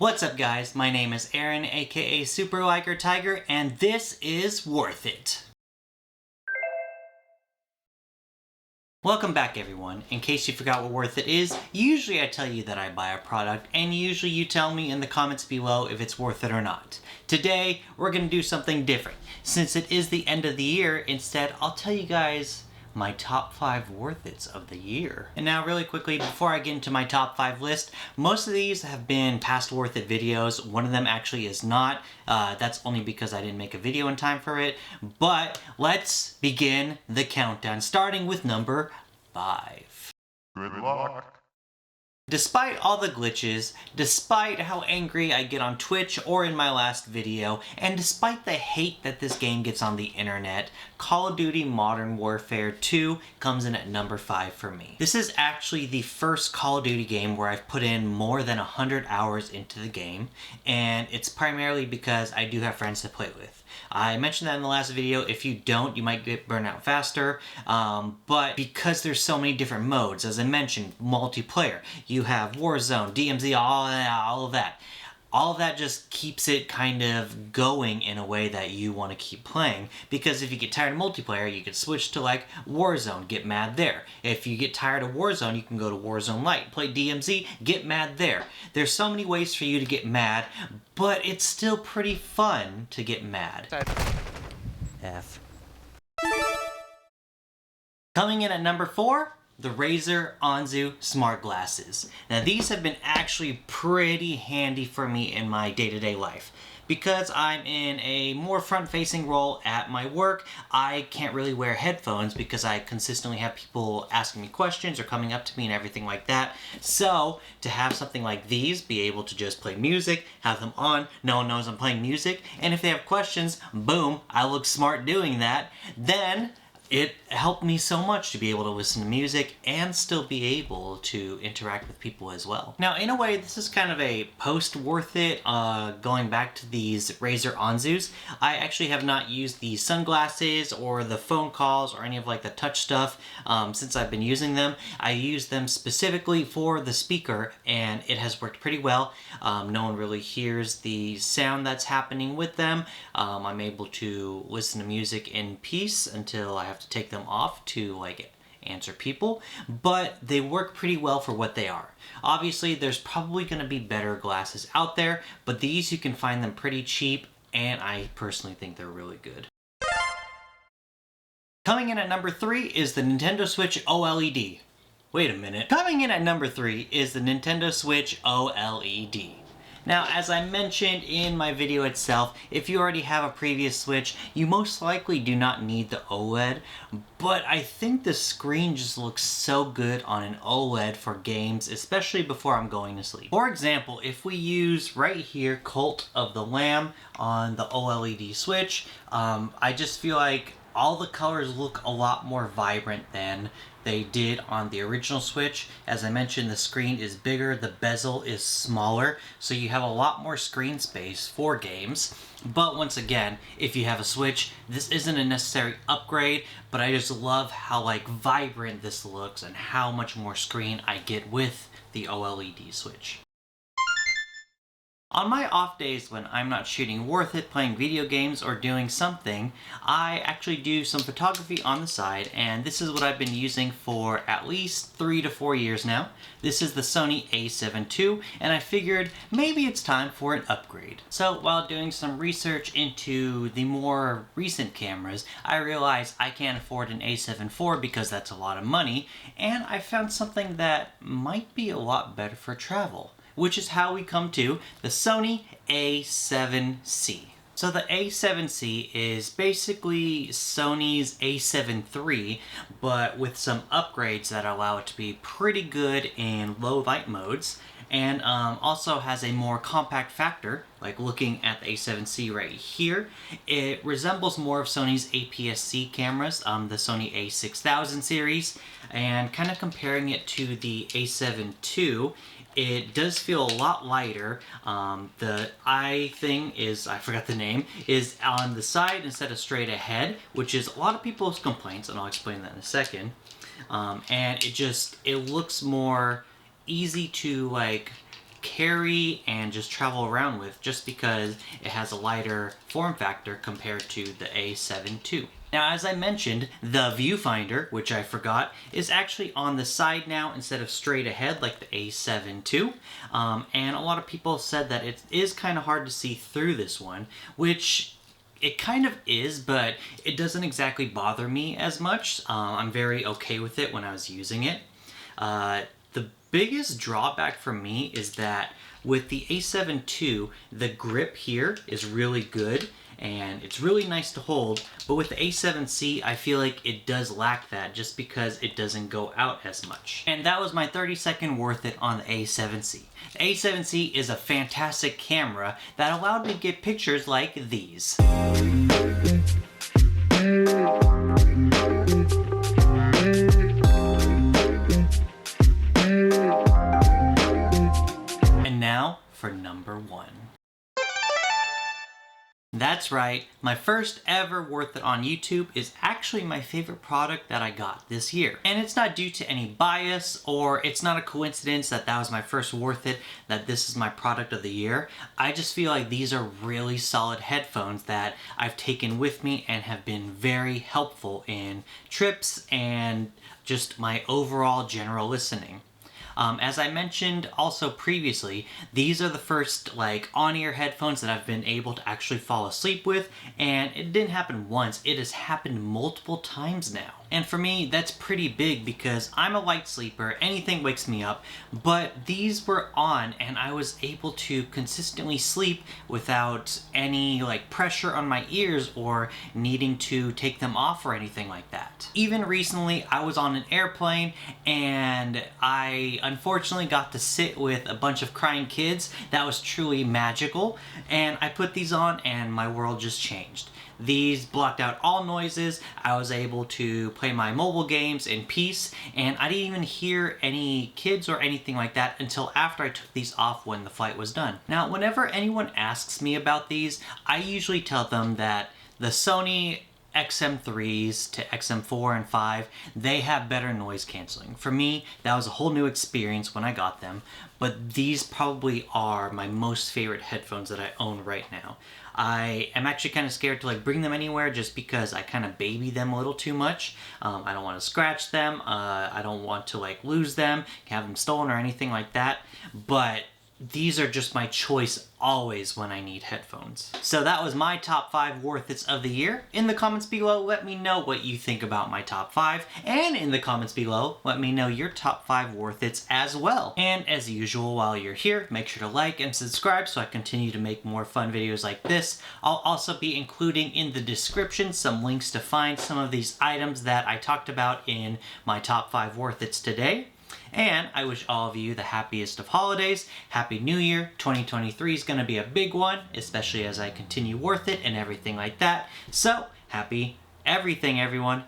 What's up guys, my name is Aaron aka Super Liker Tiger and this is Worth It. Welcome back everyone. In case you forgot what Worth It is, usually I tell you that I buy a product and usually you tell me in the comments below if it's worth it or not. Today we're going to do something different. Since it is the end of the year, instead I'll tell you guys my top 5 worth it's of the year. And now really quickly, before I get into my top 5 list, most of these have been past worth it videos. One of them actually is not. That's only because I didn't make a video in time for it. But let's begin the countdown, starting with number 5. Good luck. Despite all the glitches, despite how angry I get on Twitch or in my last video, and despite the hate that this game gets on the internet, Call of Duty Modern Warfare 2 comes in at number 5 for me. This is actually the first Call of Duty game where I've put in more than 100 hours into the game, and it's primarily because I do have friends to play with. I mentioned that in the last video. If you don't, you might get burned out faster, but because there's so many different modes, as I mentioned, multiplayer, you have Warzone, DMZ, all of that. All of that just keeps it kind of going in a way that you want to keep playing, because if you get tired of multiplayer, you can switch to like Warzone, get mad there. If you get tired of Warzone, you can go to Warzone Lite, play DMZ, get mad there. There's so many ways for you to get mad, but it's still pretty fun to get mad. F. Coming in at number 4, the Razer Anzu smart glasses. Now these have been actually pretty handy for me in my day-to-day life. Because I'm in a more front-facing role at my work, I can't really wear headphones because I consistently have people asking me questions or coming up to me and everything like that. So, to have something like these, be able to just play music, have them on, no one knows I'm playing music, and if they have questions, boom, I look smart doing that, then it helped me so much to be able to listen to music and still be able to interact with people as well. Now, in a way, this is kind of a post-worth it, going back to these Razer Anzus. I actually have not used the sunglasses or the phone calls or any of like the touch stuff since I've been using them. I use them specifically for the speaker and it has worked pretty well. No one really hears the sound that's happening with them. I'm able to listen to music in peace until I have to take them off to like answer people, but they work pretty well for what they are. Obviously there's probably going to be better glasses out there, but these you can find them pretty cheap and I personally think they're really good. Coming in at number 3 is the Nintendo Switch OLED. Wait a minute. Coming in at number 3 is the Nintendo Switch OLED. Now, as I mentioned in my video itself, if you already have a previous Switch, you most likely do not need the OLED, but I think the screen just looks so good on an OLED for games, especially before I'm going to sleep. For example, if we use right here Cult of the Lamb on the OLED Switch, I just feel like all the colors look a lot more vibrant than they did on the original Switch. As I mentioned, the screen is bigger, the bezel is smaller, so you have a lot more screen space for games. But once again, if you have a Switch, this isn't a necessary upgrade, but I just love how like vibrant this looks and how much more screen I get with the OLED Switch. On my off days when I'm not shooting Worth It, playing video games, or doing something, I actually do some photography on the side, and this is what I've been using for at least 3 to 4 years now. This is the Sony a7 II, and I figured maybe it's time for an upgrade. So while doing some research into the more recent cameras, I realized I can't afford an a7 IV because that's a lot of money, and I found something that might be a lot better for travel, which is how we come to the Sony a7C. So the a7C is basically Sony's a7 III, but with some upgrades that allow it to be pretty good in low light modes, and also has a more compact factor. Like looking at the a7C right here, it resembles more of Sony's APS-C cameras, the Sony a6000 series, and kind of comparing it to the a7 II, it does feel a lot lighter. The eye thing is, I forgot the name, is on the side instead of straight ahead, which is a lot of people's complaints, and I'll explain that in a second. And it looks more easy to like carry and just travel around with, just because it has a lighter form factor compared to the A7 II. Now, as I mentioned, the viewfinder, which I forgot, is actually on the side now instead of straight ahead like the A7 II. And a lot of people said that it is kind of hard to see through this one, which it kind of is, but it doesn't exactly bother me as much. I'm very okay with it when I was using it. The biggest drawback for me is that with the A7 II, the grip here is really good and it's really nice to hold, but with the A7C, I feel like it does lack that just because it doesn't go out as much. And that was my 30-second worth it on the A7C. The A7C is a fantastic camera that allowed me to get pictures like these. And now for number 1. That's right, my first ever worth it on YouTube is actually my favorite product that I got this year. And it's not due to any bias, or it's not a coincidence that that was my first worth it, that this is my product of the year. I just feel like these are really solid headphones that I've taken with me and have been very helpful in trips and just my overall general listening. As I mentioned also previously, these are the first like on-ear headphones that I've been able to actually fall asleep with, and it didn't happen once, it has happened multiple times now. And for me, that's pretty big because I'm a light sleeper, anything wakes me up, but these were on and I was able to consistently sleep without any like pressure on my ears or needing to take them off or anything like that. Even recently, I was on an airplane and I unfortunately got to sit with a bunch of crying kids. That was truly magical, and I put these on and my world just changed. These blocked out all noises, I was able to play my mobile games in peace, and I didn't even hear any kids or anything like that until after I took these off when the flight was done. Now, whenever anyone asks me about these, I usually tell them that the Sony XM3s to XM4 and 5, they have better noise canceling. For me, that was a whole new experience when I got them, but these probably are my most favorite headphones that I own right now. I am actually kind of scared to like bring them anywhere just because I kind of baby them a little too much. I don't want to scratch them, I don't want to like lose them, have them stolen or anything like that, but these are just my choice always when I need headphones. So that was my top 5 worth it's of the year. In the comments below, let me know what you think about my top 5. And in the comments below, let me know your top 5 worth it's as well. And as usual, while you're here, make sure to like and subscribe so I continue to make more fun videos like this. I'll also be including in the description some links to find some of these items that I talked about in my top 5 worth it's today. And I wish all of you the happiest of holidays. Happy New Year. 2023 is going to be a big one, especially as I continue worth it and everything like that. So, happy everything, everyone.